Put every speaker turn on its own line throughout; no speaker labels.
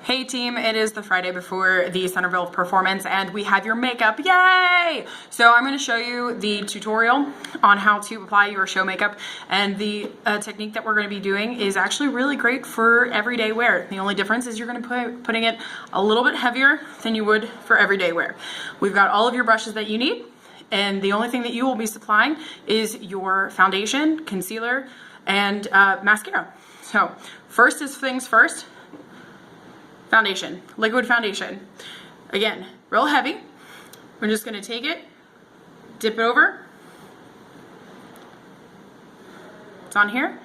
Hey team, it is the Friday before the Centerville performance and we have your makeup, yay! So I'm going to show you the tutorial on how to apply your show makeup, and the technique that we're going to be doing is actually really great for everyday wear. The only difference is you're going to be putting it a little bit heavier than you would for everyday wear. We've got all of your brushes that you need, and the only thing that you will be supplying is your foundation, concealer, and mascara. So first is things first. Foundation, liquid foundation. Again, real heavy. We're just gonna take it, dip it over. It's on here.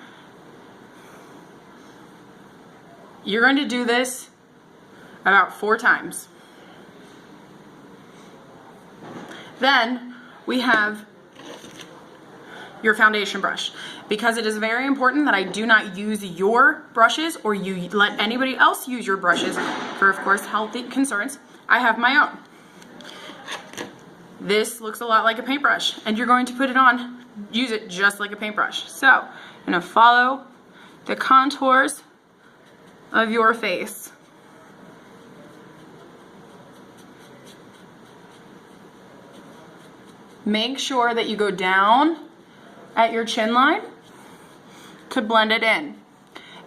You're going to do this about 4 times. Then we have your foundation brush. Because it is very important that I do not use your brushes or you let anybody else use your brushes for, of course, healthy concerns, I have my own. This looks a lot like a paintbrush, and you're going to put it on, use it just like a paintbrush. So I'm gonna follow the contours of your face. Make sure that you go down at your chin line to blend it in.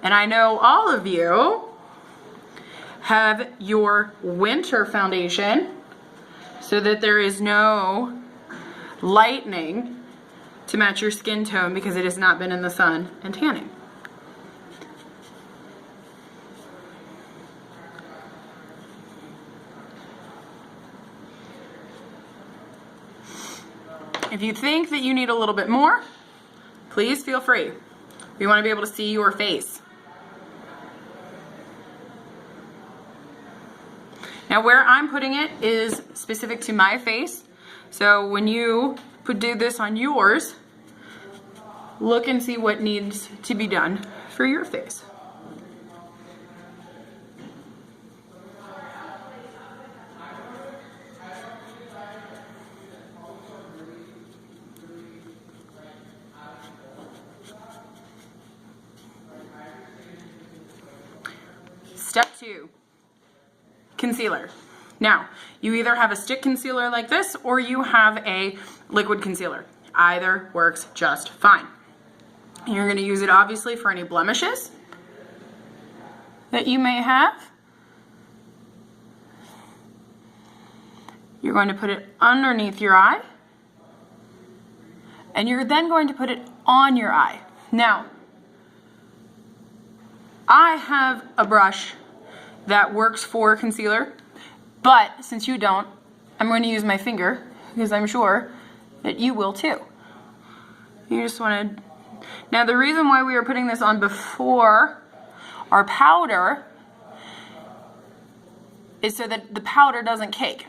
And I know all of you have your winter foundation so that there is no lightening to match your skin tone because it has not been in the sun and tanning. If you think that you need a little bit more, please feel free. We want to be able to see your face. Now where I'm putting it is specific to my face. So when you do this on yours, look and see what needs to be done for your face. Step 2, concealer. Now, you either have a stick concealer like this or you have a liquid concealer. Either works just fine. You're going to use it obviously for any blemishes that you may have. You're going to put it underneath your eye, and you're then going to put it on your eye. Now, I have a brush that works for concealer, but since you don't, I'm going to use my finger because I'm sure that you will too. You just want to... Now the reason why we are putting this on before our powder is so that the powder doesn't cake.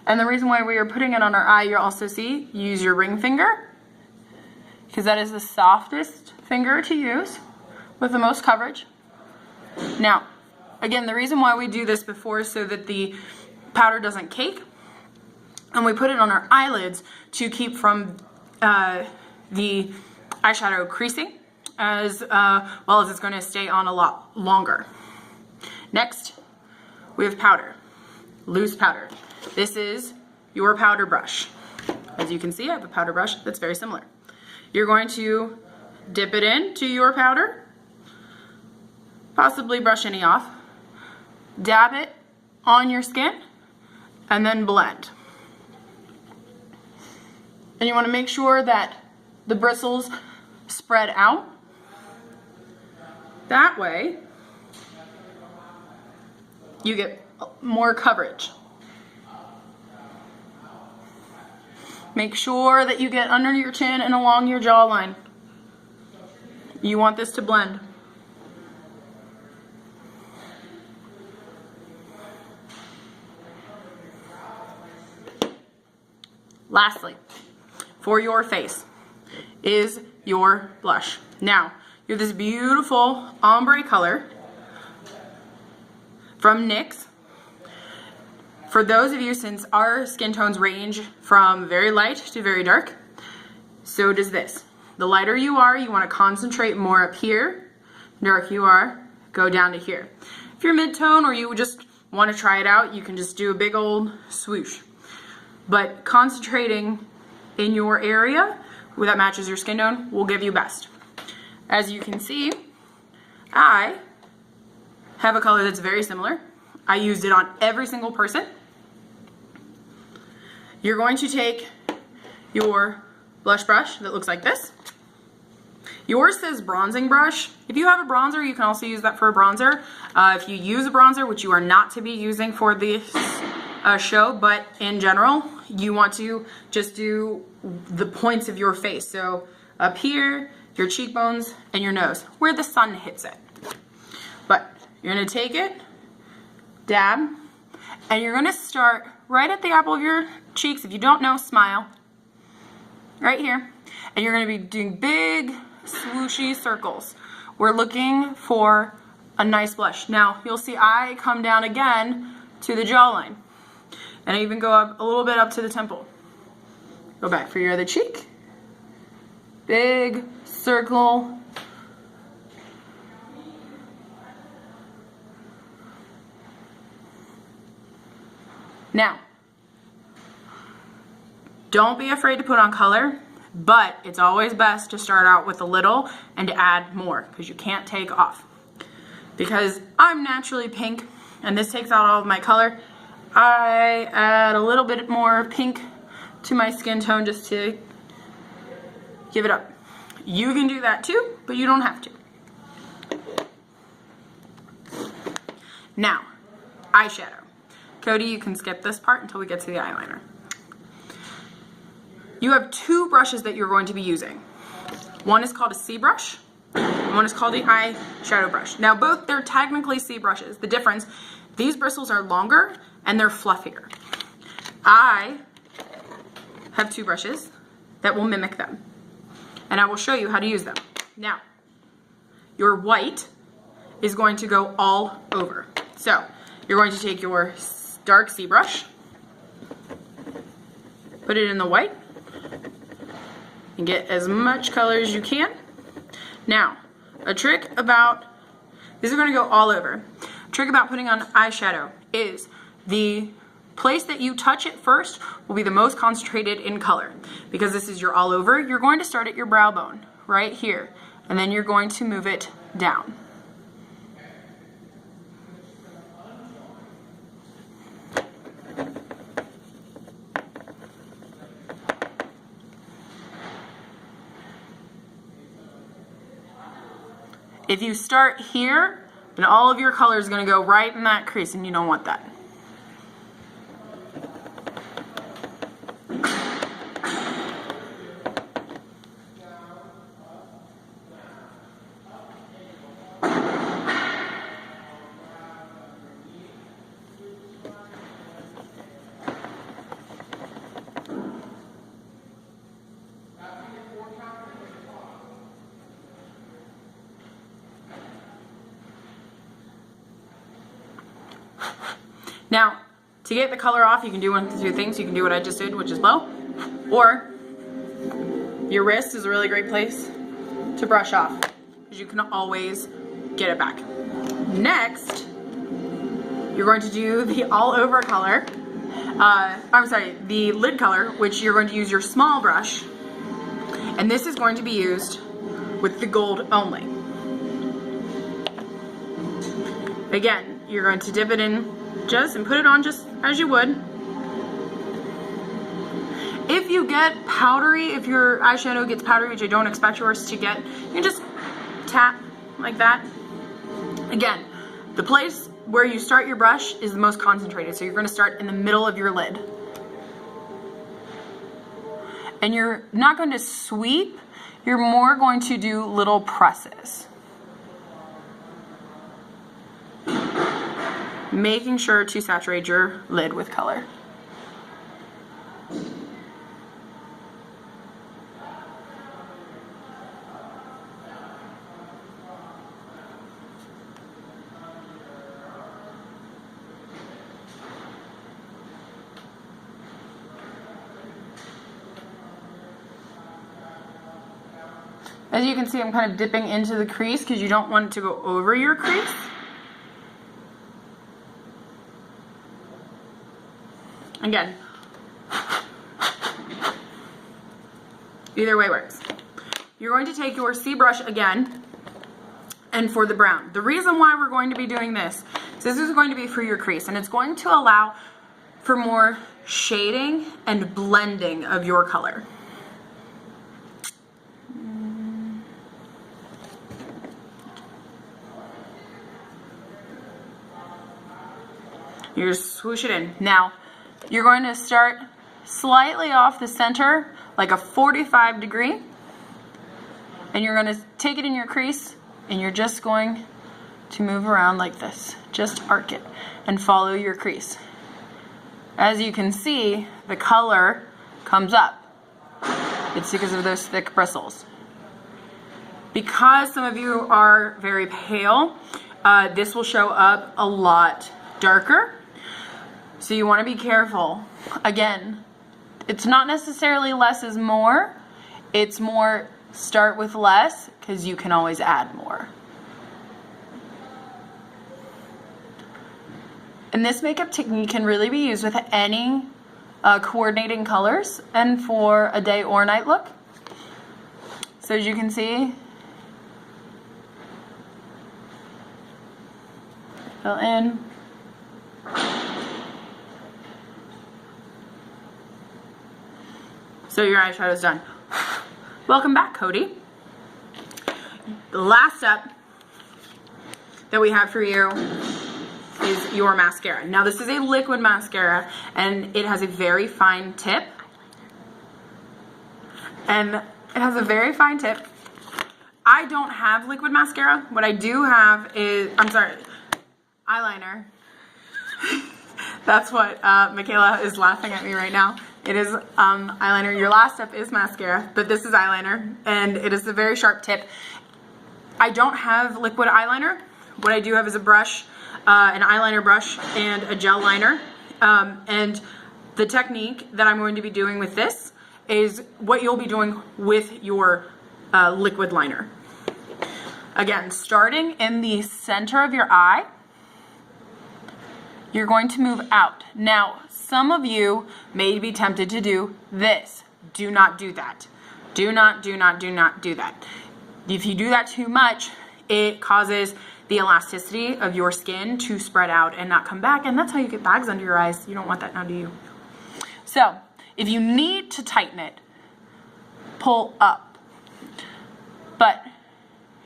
And the reason why we are putting it on our eye, you'll also see, use your ring finger because that is the softest finger to use with the most coverage. Now, again, the reason why we do this before is so that the powder doesn't cake, and we put it on our eyelids to keep from the eyeshadow creasing, as well as it's going to stay on a lot longer. Next, we have powder, loose powder. This is your powder brush. As you can see, I have a powder brush that's very similar. You're going to dip it into your powder, possibly brush any off, dab it on your skin, and then blend. And you want to make sure that the bristles spread out. That way, you get more coverage. Make sure that you get under your chin and along your jawline. You want this to blend. Lastly, for your face is your blush. Now, you have this beautiful ombre color from NYX. For those of you, since our skin tones range from very light to very dark, so does this. The lighter you are, you want to concentrate more up here. The darker you are, go down to here. If you're mid-tone or you just want to try it out, you can just do a big old swoosh. But concentrating in your area where that matches your skin tone will give you best. As you can see, I have a color that's very similar. I used it on every single person. You're going to take your blush brush that looks like this. Yours says bronzing brush. If you have a bronzer, you can also use that for a bronzer. If you use a bronzer, which you are not to be using for this show, but in general, you want to just do the points of your face. So up here, your cheekbones, and your nose, where the sun hits it. But you're gonna take it, dab, and you're gonna start right at the apple of your cheeks. If you don't know, smile. Right here. And you're gonna be doing big, swooshy circles. We're looking for a nice blush. Now, you'll see I come down again to the jawline. And I even go up a little bit up to the temple. Go back for your other cheek. Big circle. Now, don't be afraid to put on color, but it's always best to start out with a little and to add more because you can't take off. Because I'm naturally pink and this takes out all of my color, I add a little bit more pink to my skin tone just to give it up. You can do that too, but you don't have to. Now, eyeshadow. Cody, you can skip this part until we get to the eyeliner. You have two brushes that you're going to be using. One is called a C brush, and one is called the eyeshadow brush. Now both, they're technically C brushes. The difference, these bristles are longer and they're fluffier. I have two brushes that will mimic them, and I will show you how to use them. Now, your white is going to go all over. So, you're going to take your dark C brush, put it in the white, and get as much color as you can. Now, a trick about, these are going to go all over. A trick about putting on eyeshadow is the place that you touch it first will be the most concentrated in color. Because this is your all over, you're going to start at your brow bone, right here. And then you're going to move it down. If you start here, then all of your color is going to go right in that crease, and you don't want that. Now, to get the color off, you can do one of the two things. You can do what I just did, which is blow, or your wrist is a really great place to brush off because you can always get it back. Next, you're going to do the all over color, the lid color, which you're going to use your small brush, and this is going to be used with the gold only. Again, you're going to dip it in and put it on just as you would. If you get powdery, if your eyeshadow gets powdery, which I don't expect yours to get, you can just tap like that. Again, the place where you start your brush is the most concentrated, so you're going to start in the middle of your lid. And you're not going to sweep, you're more going to do little presses. Making sure to saturate your lid with color. As you can see, I'm kind of dipping into the crease because you don't want it to go over your crease. Again, either way works. You're going to take your C brush again, and for the brown. The reason why we're going to be doing this is this is going to be for your crease, and it's going to allow for more shading and blending of your color. You just swoosh it in. Now, you're going to start slightly off the center, like a 45 degree, and you're going to take it in your crease, and you're just going to move around like this. Just arc it and follow your crease. As you can see, the color comes up. It's because of those thick bristles. Because some of you are very pale, this will show up a lot darker. So you want to be careful. Again, it's not necessarily less is more. It's more start with less, because you can always add more. And this makeup technique can really be used with any coordinating colors and for a day or night look. So as you can see, fill in. So your eyeshadow is done. Welcome back, Cody. The last step that we have for you is your mascara. Now this is a liquid mascara, and it has a very fine tip. I don't have liquid mascara. What I do have is, eyeliner. That's what Michaela is laughing at me right now. It is eyeliner. Your last step is mascara, but this is eyeliner, and it is a very sharp tip. I don't have liquid eyeliner. What I do have is a brush, an eyeliner brush, and a gel liner. And the technique that I'm going to be doing with this is what you'll be doing with your liquid liner. Again, starting in the center of your eye, you're going to move out. Now, some of you may be tempted to do this. Do not do that. Do not do that. If you do that too much, it causes the elasticity of your skin to spread out and not come back, and that's how you get bags under your eyes. You don't want that now, do you? So, if you need to tighten it, pull up. But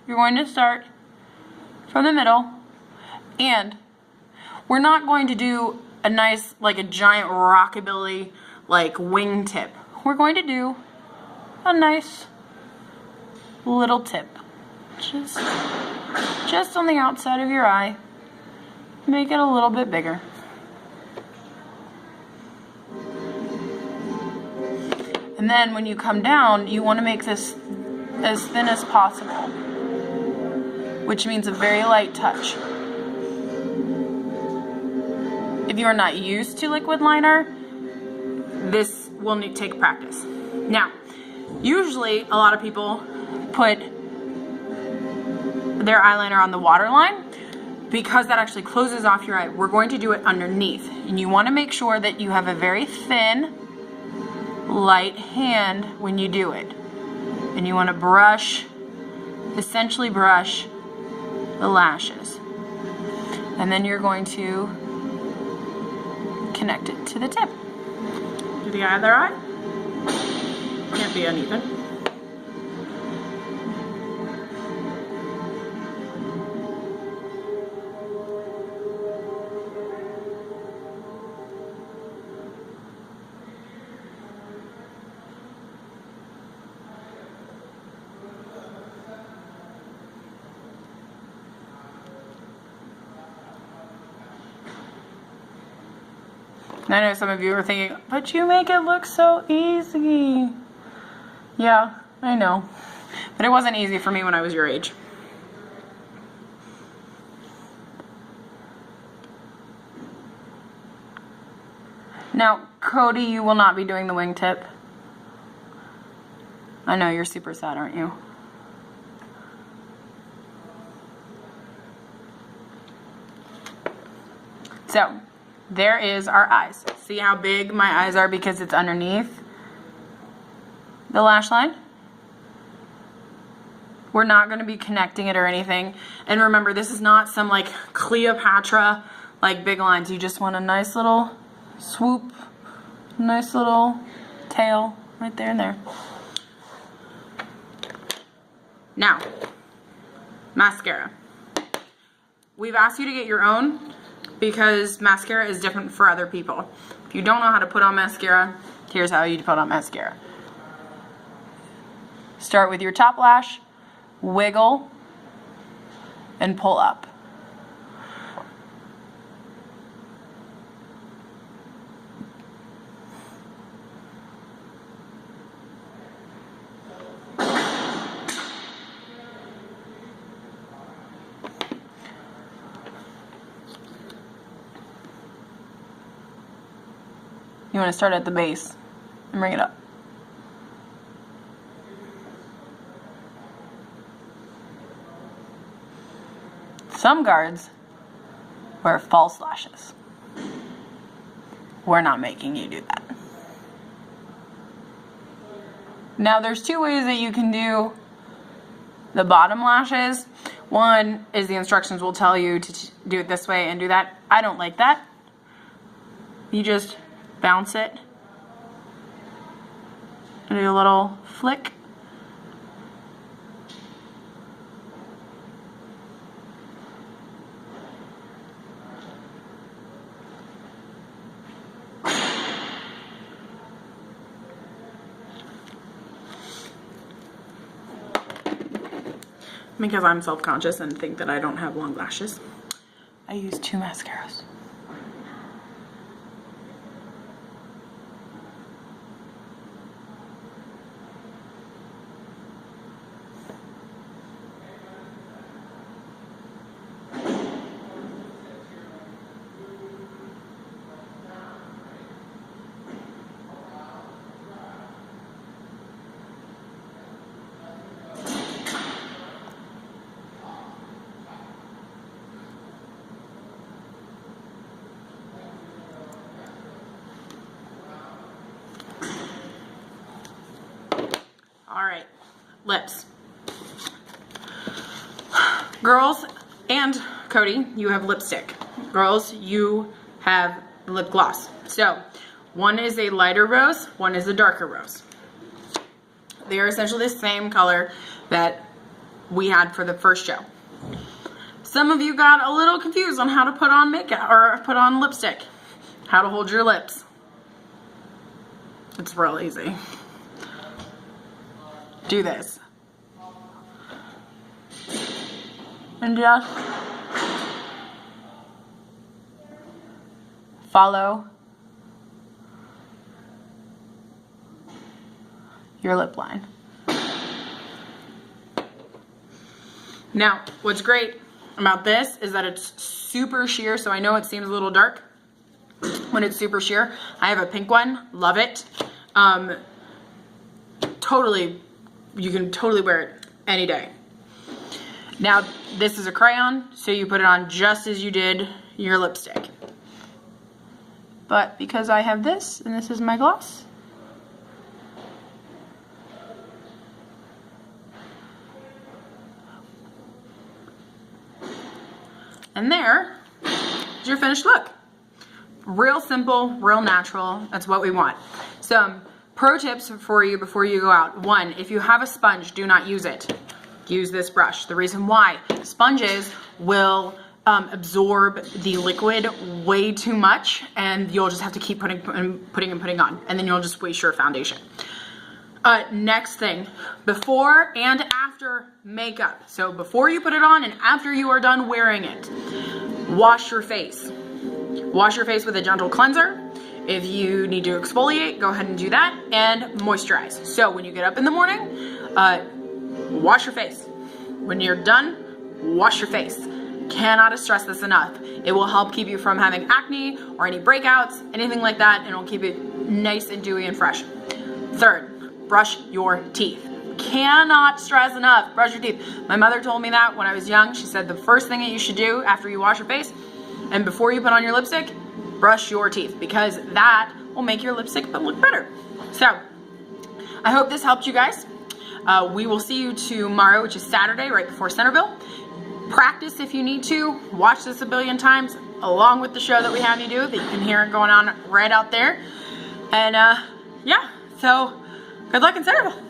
you're going to start from the middle, and we're not going to do a nice, like a giant rockabilly, like wingtip. We're going to do a nice little tip. Just on the outside of your eye. Make it a little bit bigger. And then when you come down, you want to make this as thin as possible, which means a very light touch. If you are not used to liquid liner, this will take practice. Now, usually a lot of people put their eyeliner on the waterline because that actually closes off your eye. We're going to do it underneath, and you want to make sure that you have a very thin, light hand when you do it. And you want to brush, essentially brush the lashes. And then you're going to connect it to the tip. Do the other eye. Can't be uneven. I know some of you are thinking, but you make it look so easy. Yeah, I know. But it wasn't easy for me when I was your age. Now, Cody, you will not be doing the wingtip. I know, you're super sad, aren't you? So, there is our eyes. See how big my eyes are because it's underneath the lash line? We're not going to be connecting it or anything. And remember, this is not some like Cleopatra like big lines. You just want a nice little swoop, nice little tail right there and there. Now, mascara. We've asked you to get your own because mascara is different for other people. If you don't know how to put on mascara, here's how you put on mascara. Start with your top lash, wiggle, and pull up. You want to start at the base and bring it up. Some guards wear false lashes. We're not making you do that. Now there's two ways that you can do the bottom lashes. One is the instructions will tell you to do it this way and do that. I don't like that. You just bounce it and do a little flick. Because I'm self-conscious and think that I don't have long lashes, I use 2 mascaras. All right, lips. Girls and Cody, you have lipstick. Girls, you have lip gloss. So one is a lighter rose, one is a darker rose. They are essentially the same color that we had for the first show. Some of you got a little confused on how to put on makeup or put on lipstick, how to hold your lips. It's real easy. Do this. And just follow your lip line. Now, what's great about this is that it's super sheer, so I know it seems a little dark when it's super sheer. I have a pink one, love it. Totally, you can totally wear it any day. Now, this is a crayon, so you put it on just as you did your lipstick. But because I have this, and this is my gloss, and there is your finished look. Real simple, real natural. That's what we want. Some pro tips for you before you go out. 1, if you have a sponge, do not use it. Use this brush. The reason why, sponges will absorb the liquid way too much, and you'll just have to keep putting on, and then you'll just waste your foundation. Next thing, before and after makeup. So before you put it on and after you are done wearing it, wash your face. Wash your face with a gentle cleanser. If you need to exfoliate, go ahead and do that, and moisturize. So when you get up in the morning, wash your face. When you're done, wash your face. Cannot stress this enough. It will help keep you from having acne or any breakouts, anything like that, and it'll keep it nice and dewy and fresh. 3rd, brush your teeth. Cannot stress enough, brush your teeth. My mother told me that when I was young. She said the first thing that you should do after you wash your face and before you put on your lipstick, brush your teeth, because that will make your lipstick look better. So I hope this helped you guys. We will see you tomorrow, which is Saturday, right before Centerville. Practice if you need to. Watch this a billion times along with the show that we have you do, that you can hear it going on right out there. And yeah, so good luck in Centerville.